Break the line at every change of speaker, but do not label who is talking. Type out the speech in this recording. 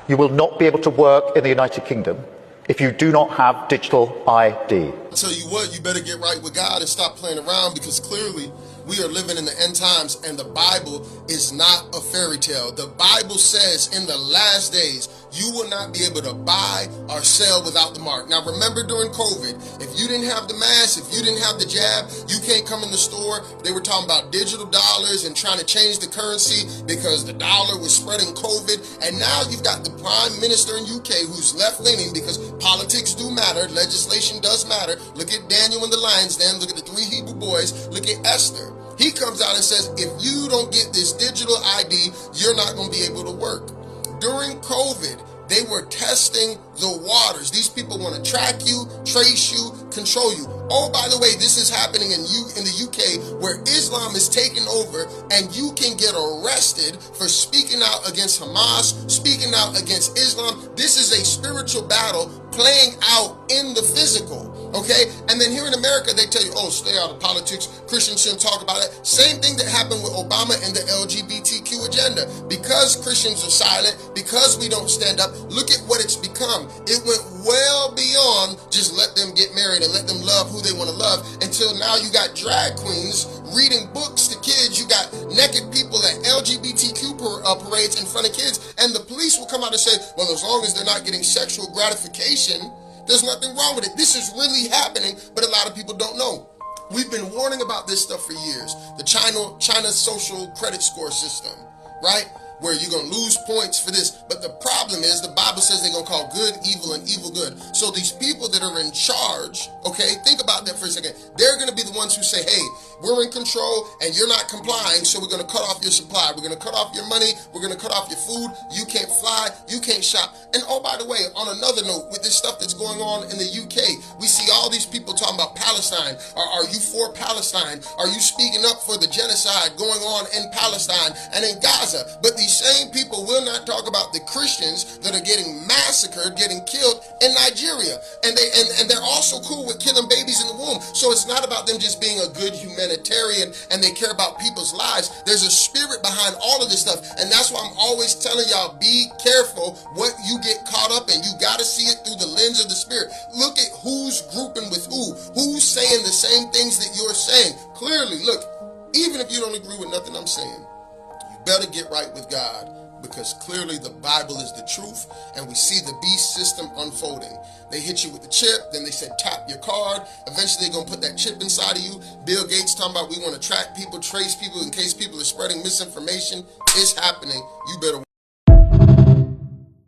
You will not be able to work in the United Kingdom if you do not have digital ID.
I'll tell you what, you better get right with God and stop playing around, because clearly we are living in the end times, and the Bible is not a fairy tale. The Bible says in the last days, you will not be able to buy or sell without the mark. Now remember, during COVID, if you didn't have the mask, if you didn't have the jab, you can't come in the store. They were talking about digital dollars and trying to change the currency because the dollar was spreading COVID. And now you've got the Prime Minister in UK who's left-leaning, because politics do matter, legislation does matter. Look at Daniel and the Lion's Den, look at the 3 Hebrew boys, look at Esther. He comes out and says, if you don't get this digital ID, you're not going to be able to work. During COVID, they were testing the waters. These people want to track you, trace you, control you. Oh, by the way, this is happening in the UK, where Islam is taking over, and you can get arrested for speaking out against Hamas, speaking out against Islam. This is a spiritual battle playing out in the physical. Okay, and then here in America, they tell you, oh, stay out of politics. Christians shouldn't talk about it. Same thing that happened with Obama and the LGBTQ agenda. Because Christians are silent, because we don't stand up, look at what it's become. It went well beyond just let them get married and let them love who they want to love, until now you got drag queens reading books to kids. You got naked people at LGBTQ parades in front of kids, and the police will come out and say, well, as long as they're not getting sexual gratification, there's nothing wrong with it. This is really happening, but a lot of people don't know. We've been warning about this stuff for years. The China social credit score system, right? Where you're going to lose points for this. But the problem is, the Bible says they're going to call good evil and evil good. So these people that are in charge, okay, think about that for a second. They're going to be the ones who say, hey, we're in control and you're not complying, so we're going to cut off your supply. We're going to cut off your money. We're going to cut off your food. You can't fly. You can't shop. And oh, by the way, on another note, with this stuff that's going on in the UK, we see all these people talking about Palestine. Are you for Palestine? Are you speaking up for the genocide going on in Palestine and in Gaza? But these same people will not talk about the Christians that are getting massacred, getting killed in Nigeria. And they're also cool with killing babies in the womb. So it's not about them just being a good humanitarian and they care about people's lives. There's a spirit behind all of this stuff. And that's why I'm always telling y'all, be careful what you get caught up in. You got to see it through the lens of the spirit. Look at who's grouping with who's saying the same things that you're saying. Clearly, look, even if you don't agree with nothing I'm saying, you better get right with God, because clearly the Bible is the truth, and we see the beast system unfolding. They hit you with the chip, then they said tap your card. Eventually they're going to put that chip inside of you. Bill Gates talking about we want to track people, trace people in case people are spreading misinformation. It's happening. You better